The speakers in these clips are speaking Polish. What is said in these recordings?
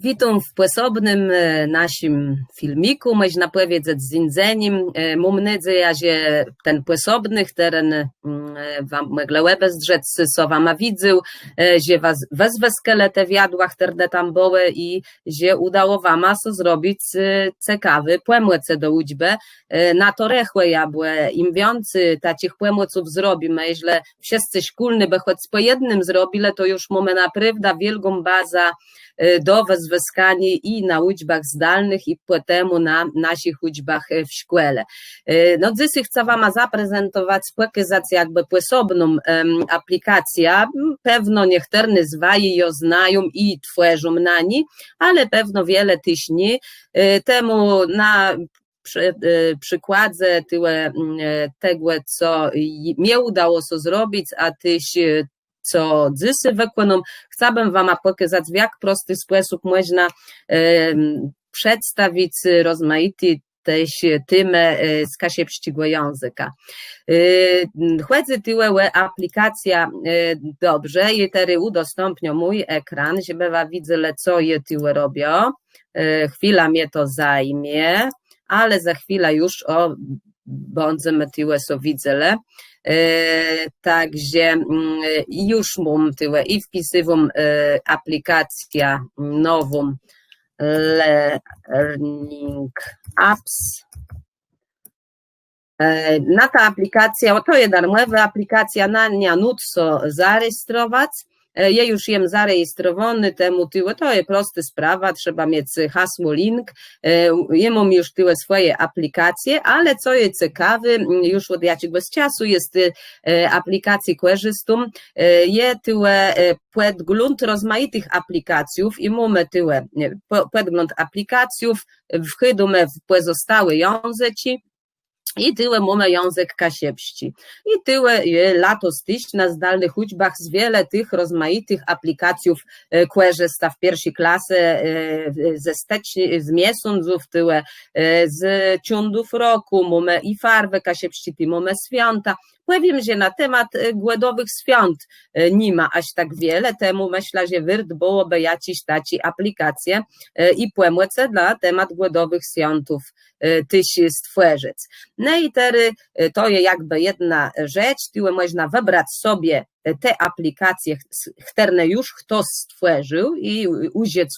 Witam w płesobnym naszym filmiku, można powiedzieć z indzeniem. Mumnydzy, jazie ten płesobnych teren wam mogę bezdrzec, co wam widział, że was wezwę skelete w jadłach terne tam były i że udało wam so zrobić ciekawy płemłece do ućbę. Na to rechłe jabłe, im więcej takich płemłeców zrobimy, jeśli wszyscy szkolni by choć po jednym zrobili, to już mamy naprawdę wielką bazę do wezwyskania i na ućbach zdalnych i potem na naszych ućbach w szkole. No dzisiaj chcę wam zaprezentować, pokazać jakby płesobną aplikację, pewno niektórzy z was ją znają i tworzą na niej, ale pewno wiele tyśni temu na przykładzie tego, co mnie udało się zrobić, a tyś co dzisiaj wykonuję, chciałbym wam pokazać, w jak prosty sposób można przedstawić rozmaite też temy z kasiepściego języka. Chodzi tyłe aplikacja dobrze, i teraz udostępnię mój ekran, żeby wam widzieli, co je tyłe robią. Chwila mnie to zajmie, ale za chwilę już będziemy tyłe so widzieli. Także już mam tyłe i wpisywam aplikację nową Learning Apps. Na ta aplikacja, to jest darmowa aplikacja, na nie nutso zarejestrować. Ja już jem zarejestrowany, temu tyłe, to jest prosta sprawa, trzeba mieć hasło, link, ja mam już tyłe swoje aplikacje, ale co jest ciekawe, już od jakiegoś czasu jest aplikacji korzystam, je tyłe podgląd rozmaitych aplikacjów i mamy tyłe podgląd aplikacjów, wchodzimy w pozostałe języki, i tyle mamy język kasiepści. I tyle lato styś na zdalnych ućbach z wiele tych rozmaitych aplikacjów korzysta w pierwszej klasie z miesiąców, tyle z ciągów roku, mamy i farby kasiepści, mamy święta. Powiem, że na temat głodowych świąt nie ma aż tak wiele, temu myślę, że wyrd byłoby jakieś takie aplikacje i płemłece dla temat głodowych świątów tyś stworzyć. No i teraz to jest jakby jedna rzecz, tyle można wybrać sobie te aplikacje, które już ktoś stworzył i użyć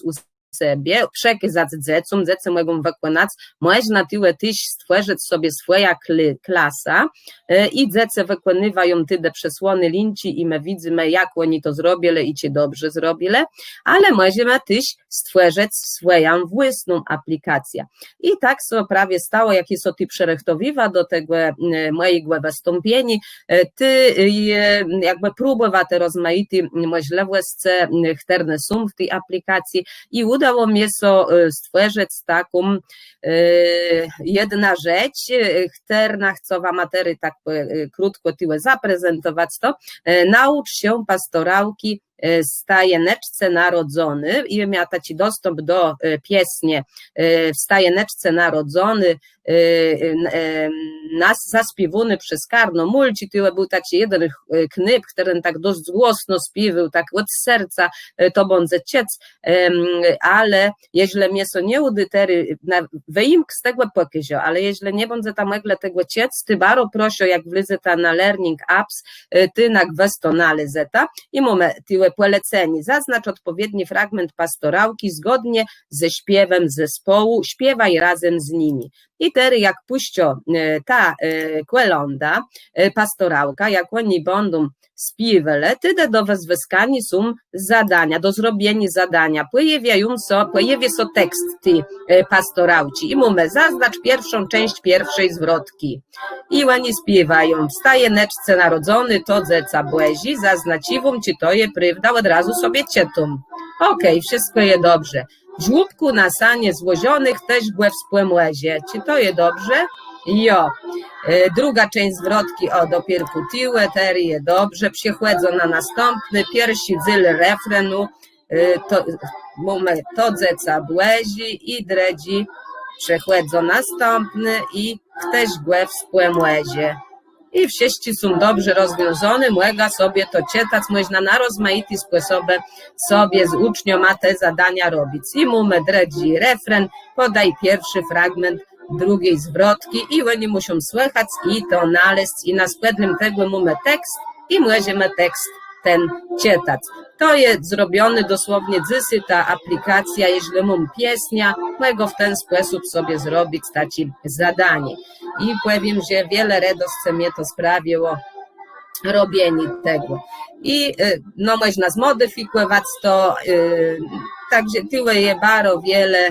sobie, przekazać dzieciom, dzieci mogą wykonać, można tyle tyś stworzyć sobie swoja klasa i dzieci wykonywają te przesłony linci i my widzimy, jak oni to zrobili i czy dobrze zrobili, ale możemy też stworzyć swoją własną aplikację. I tak so prawie stało, jak jest ty przerechtowiwa do tego mojego wystąpienia, ty jakby próbowa te rozmaite możliwości, które są w tej aplikacji i udało mi się stworzyć taką jedna rzecz, która chcę wam tak krótko tyle zaprezentować to. Naucz się pastorałki Stajeneczce narodzony i miała taki dostęp do pieśni w Stajeneczce narodzony nas zaspiewany przez Karno Mulci, tyle był taki jeden knyp, który tak dość głośno śpiewał, tak od serca to będzie ciec, ale jeśli mnie są nie udytery, wyimk z tego pokażę, ale jeśli nie będzie tam megle tego ciec, ty baro proszę, jak wlezeta na Learning Apps, ty na gwesto nalezeta i mamy tyle polecenie, zaznacz odpowiedni fragment pastorałki zgodnie ze śpiewem zespołu, śpiewaj razem z nimi. I teraz jak puścio ta kolonda, pastorałka, jak oni będą śpiewali, tyle do wezwyskania są zadania, do zrobienia zadania, pojawia się tekst tej pastorałci i mamy zaznacz pierwszą część pierwszej zwrotki. I oni śpiewają, w Stajeneczce narodzony to dzieca błezi, zaznaciwą ci to je prawda, od razu sobie cietum. Okej, wszystko je dobrze. W żłóbku na sanie złozionych też były w spłemłezie. Czy to je dobrze? Jo. Druga część zwrotki, dopiero kutiłe, ter je dobrze. Przechodzą na następny, pierwszy zyl refrenu, mamy to dzeca błezi i dredzi. Przechodzą następny i też były w spłemłezie. i wszyscy są dobrze rozwiązane, mogę sobie to czytać, można na rozmaity sposoby sobie z ucznią te zadania robić. I mamy dredzi refren, podaj pierwszy fragment drugiej zwrotki i oni muszą słychać i to naleźć i na składnym tego mamy tekst i możemy tekst ten czytać. To jest zrobione dosłownie dzysy ta aplikacja, jeśli mam pieśnia, mogę w ten sposób sobie zrobić takie zadanie. I powiem, że wiele radości mnie to sprawiło robienie tego. I no można zmodyfikować to, także tyle je bardzo wiele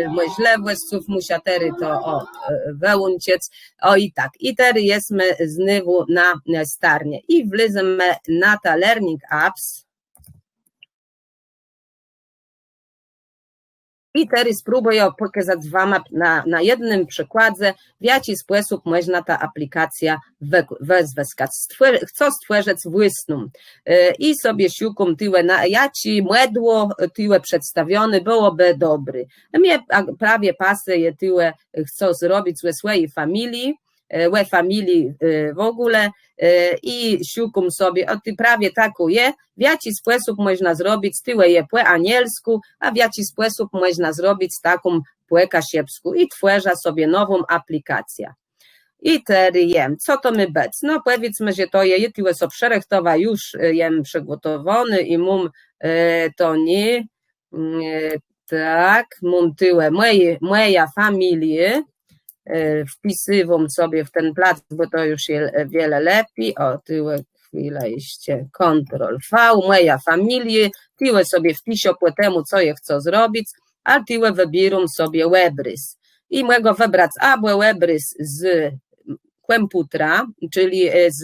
możliwości, muszę to wyłączyć. O i tak, i teraz jesteśmy znowu na starnie i wlizemy na ta Learning Apps. I teraz spróbuję pokazać wam na jednym przykładzie, w jaki sposób można ta aplikacja wezwać. Chcę stworzyć własną i sobie szukam tyle, na jaki modło tyle przedstawiony byłoby dobry. Mnie prawie pasuje tyle, chcę zrobić ze swojej familii, w ogóle i szukam sobie, prawie taką je, w jaki sposób można zrobić tyle je po anielsku, a w jaki sposób można zrobić taką po kasiepsku i tworzę sobie nową aplikację. I teraz jem, co to my bec? No powiedzmy, że to je tyle są przerechtowa już jem przygotowany i mam to nie, tak, mam tyle moja familia, wpisywam sobie w ten plac, bo to już jest wiele lepiej. O, tyle chwila jeszcze, Ctrl-V, moja familia, tyle sobie wpiszę po temu, co je chcę zrobić, a tyle wybieram sobie webrys. I mogę wybrać albo webrys z komputera, czyli z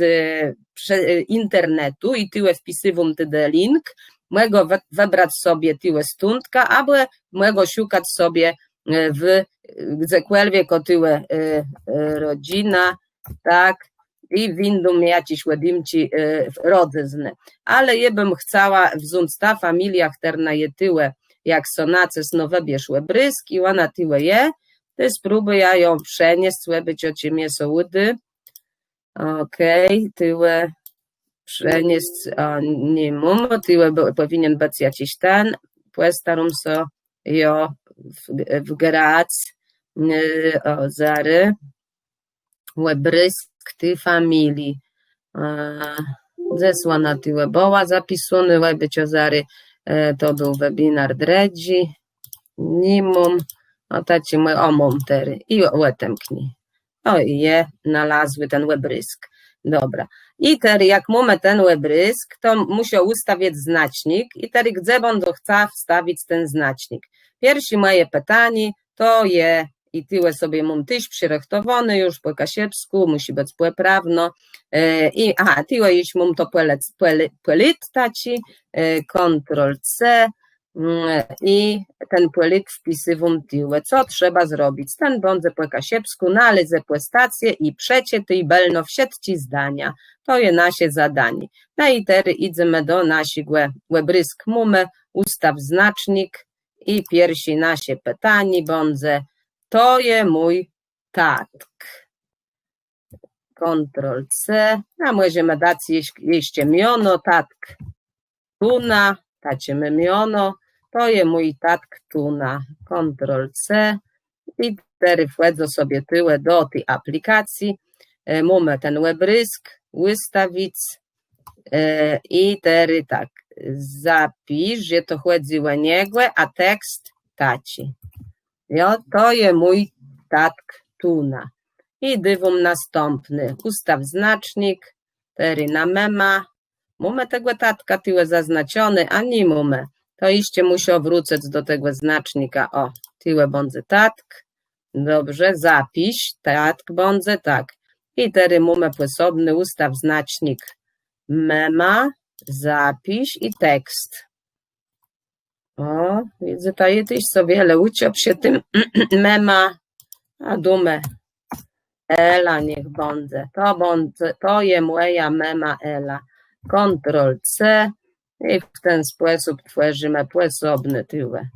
internetu i tyle wpisywam ten link, mogę wybrać sobie tyle stundka, albo mogę szukać sobie w gdziekolwiek o tyle rodzina, tak, i windą jakiś ładimci rodzizny. Ale ja bym chciała wziąć ta familia, która je tyle, jak sonaces nowe bieszłe brysk i ona tyle je, to spróbuję ją przenieść, być o ciemię sołdy. Okej, tyle przenieść, nie mam, tyle powinien być jakiś ten, postaram się ją wgrać, zary, brysk tej familii. Zesłana tyle była zapisany, być o zary, to był webinar dredzi, nie mam, a taci my mam tery i łetemkni. O i je znalazły ten webrysk. Dobra. I teraz jak mamy ten webrysk, to muszę ustawić znacznik i teraz gdzie będę chciała wstawić ten znacznik. Pierwsze moje pytanie to je, i tyle sobie mam tyś przyrechtowany już po kasiepsku, musi być poprawno. I tyle jeśli mam to taci, Ctrl-C, i ten plik wpisywam tyle. Co trzeba zrobić? Ten będzie po kasiepsku, nalezę po stację i przecie tej belno w sieci zdania. To jest nasze zadanie. No i teraz idziemy do naszego webrysk mamy, ustaw znacznik i pierwsze nasze pytanie będzie, to jest mój tatk. Ctrl-C, a możemy dać jeszcze miono, tatk tuna, dacimy miono, to jest mój tatk tuna. Ctrl-C i teraz wchodzę sobie tyle do tej aplikacji, mamy ten webrysk, ustawić i teraz tak, zapisz, że to chodzi o niego, a tekst taci. To jest mój tatk tuna. I dywum następny, ustaw znacznik, teraz na mema, mamy tego tatka tyle zaznaczony, a nie mamy. To jeszcze muszę wrócić do tego znacznika. O, tyle będzie tatk. Dobrze, zapisz, tatk będzie tak. I teraz mamy osobny ustaw znacznik mema, zapisz i tekst. O, widzę, to jest so wiele uciop się tym mema, a dumę Ela niech będzie. To jest moja mema Ela. Ctrl-C i w ten sposób tworzymy osobny tyle.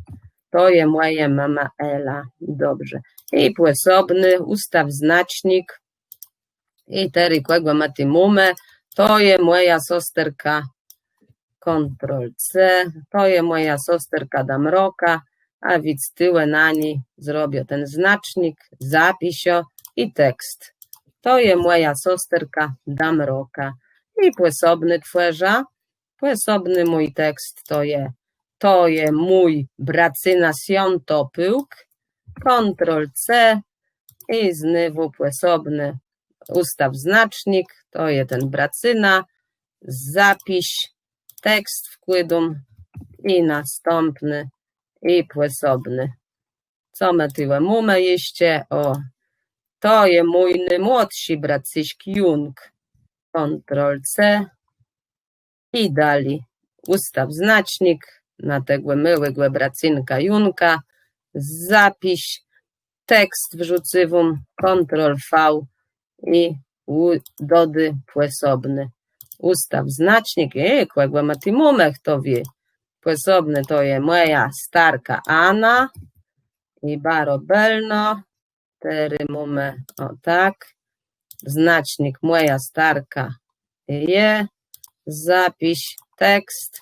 To jest moja mama Ela. Dobrze. I osobny ustaw znacznik I teraz kogo mati mume, to je moja sosterka, Ctrl-C, to je moja sosterka Damroka, a więc tyłe na niej zrobię ten znacznik, zapisio i tekst. To je moja sosterka Damroka. I płysobny twerza, płysobny mój tekst to je mój bracyna Siontopyłk, Ctrl-C i znowu płysobny ustaw znacznik, to je ten bracyna, zapisz tekst wkładam i następny i płysobny. Co my tyle mamy jeszcze? O, to je mój młodszy bracyśk Jung. Ctrl-C i dali ustaw znacznik na tego małego bracynka Junka, zapisz tekst wrzucywum, Ctrl-V i dody płysobny. Ustaw znacznik, kogo ma ty mumech, to wie. Płysobny to je moja starka Anna i barobelno, tery mume, o tak. Znacznik moja starka je, zapisz tekst,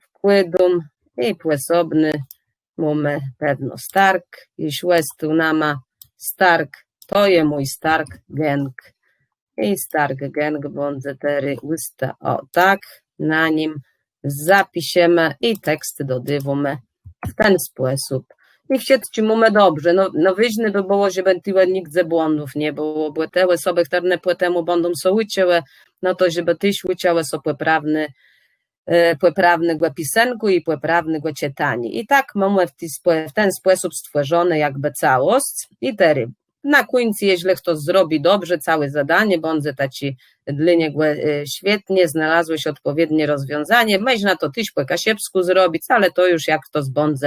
wkładam i płysobny mume pewno stark, jeśli jest tu nama stark, to je mój stark gang. I stark gang bądź tery usta, o tak, na nim zapiszemy i tekst dodywamy w ten sposób. I wsiedźcie mamy dobrze, no wyźny by było, żeby tyłe nikt ze błądów nie było, bo te osoby, które po temu będą są ucięły, no to żeby tyś ucięły są poprawny pisenku i poprawny czytanie. I tak mamy w ten sposób stworzone jakby całość i tery. Na końcu, jeśli ktoś zrobi dobrze całe zadanie, bądź taci dla niego świetnie, znalazłeś odpowiednie rozwiązanie, można to tyś po kasiepsku zrobić, ale to już jak ktoś bądź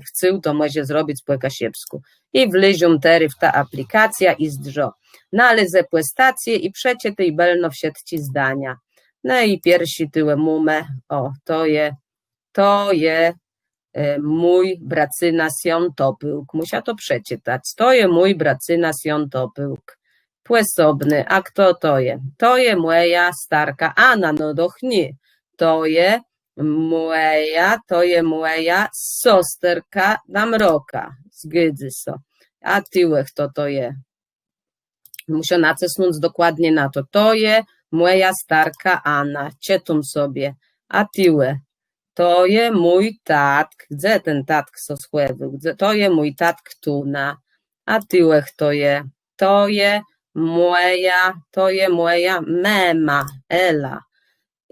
chce, to może zrobić po kasiepsku. I wlezią tery w ta aplikacja i zdrzo. Nalezę płestację i przecie tej belno w sieci zdania. No i pierwszy tyłe mume, o, to je mój bracyna Siontopyłk. Musia to przeczytać. To je mój bracyna Siontopyłk. Płysobny. A kto to je? To je moja starka Anna, no dochni. To je moja sosterka Damroka. Zgydzy so. A tyłe kto to je? Muszę nacisnąć dokładnie na to. To je moja starka Anna. Czytam sobie. A tyłe? To je mój tatk. Gdzie ten tatk so schłewył? To je mój tatk Tuna. A tyłe kto je? To je moja mema Ela.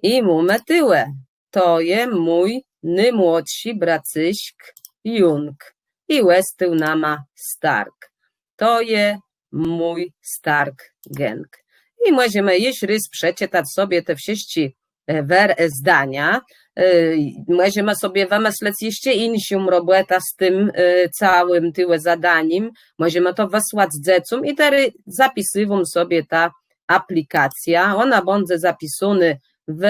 I mamy tyłe. To je mój najmłodszy bracyśk Jung. I łestył nama Stark. To je mój Stark gang. I możemy jeszcze raz przeczytać sobie te wszystkie zdania. Możemy sobie wymyśleć jeszcze inną robotę z tym całym tyłe zadaniem. Możemy to wysłać dzieciom i teraz zapisywam sobie ta aplikacja. Ona będzie zapisana w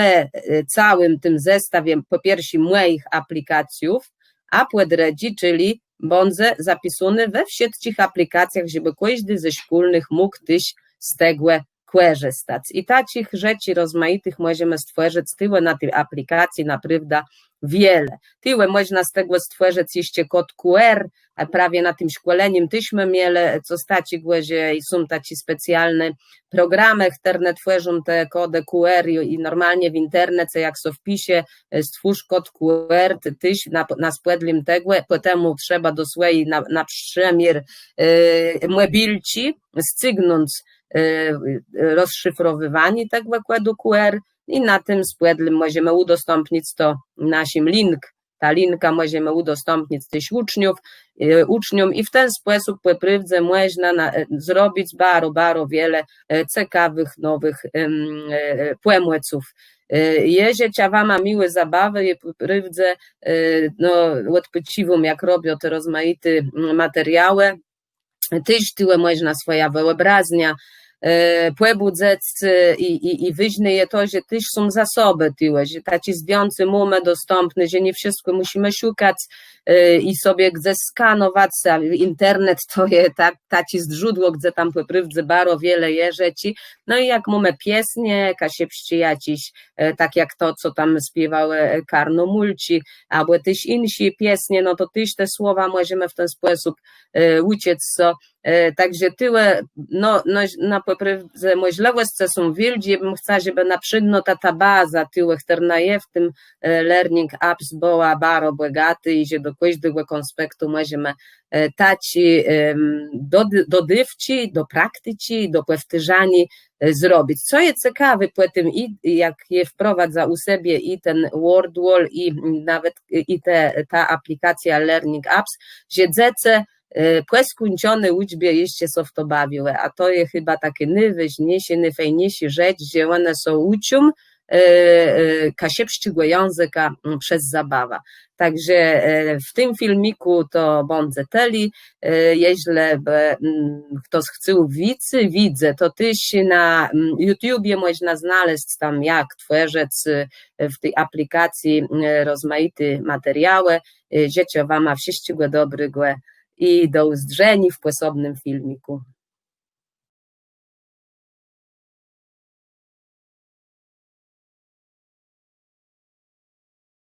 całym tym zestawie po pierwsze moich aplikacjów, a po drugie, czyli będzie zapisany we wszystkich aplikacjach, żeby każdy ze szkolnych mógł też z tego korzystać. I takich rzeczy rozmaitych możemy stworzyć tyłe na tej aplikacji naprawdę wiele. Tyłe można z tego stworzyć jeszcze kod QR, a prawie na tym szkoleniem tyśmy mieli, co staci głozie i są taci specjalne programy, które tworzą te kody QR i normalnie w internecie, jak so wpisie, stwórz kod QR, tyś na spłedlim tego, potem trzeba do swojej na przemier mobilci scygnąć rozszyfrowywanie tego kodu QR i na tym spłedlim możemy udostępnić to naszym link. Ta linka możemy udostępnić też uczniom i w ten sposób po prawdzie można zrobić bardzo wiele ciekawych nowych pomysłów. Jezie ciawama miłe zabawy i po prawdzie odpoczywam jak robią te rozmaite materiały. Też tyłe można swoja wyobraźnia płebudzec i wyźny je to, że też są zasoby tyłe, że taci zdjący mamy dostępne, że nie wszystko musimy szukać i sobie gdzie skanować, a internet to je taci źródło, gdzie tam poprywdze baro wiele je rzeczy, no i jak mamy piesnie, kasie jakiś, tak jak to, co tam śpiewały Karno Mulci, albo też insi piesnie, no to też te słowa możemy w ten sposób uciec, co także tyle, no na poprywdze możliwości są wielkie, ja bym chciała, żeby na przykład ta baza tyle, która jest w tym learning apps była bardzo bogaty i że do każdego konspektu możemy taci dodywci, do praktyci, do powtarzania zrobić. Co jest ciekawe po tym, jak je wprowadza u siebie i ten WordWall i nawet i ta aplikacja Learning Apps, że dzieci po skończonej uczbie jeszcze się w to bawiły, a to jest chyba takie najważniejsze, najfajniejsze rzecz, że one są uczą kasiepszczego języka przez zabawę. Także w tym filmiku to bądź teli, jeśli ktoś chce widzę, to też na YouTubie można znaleźć tam jak tworzyć w tej aplikacji rozmaite materiały. Życzę wam wszystkiego dobrego i do usłyszenia w osobnym filmiku.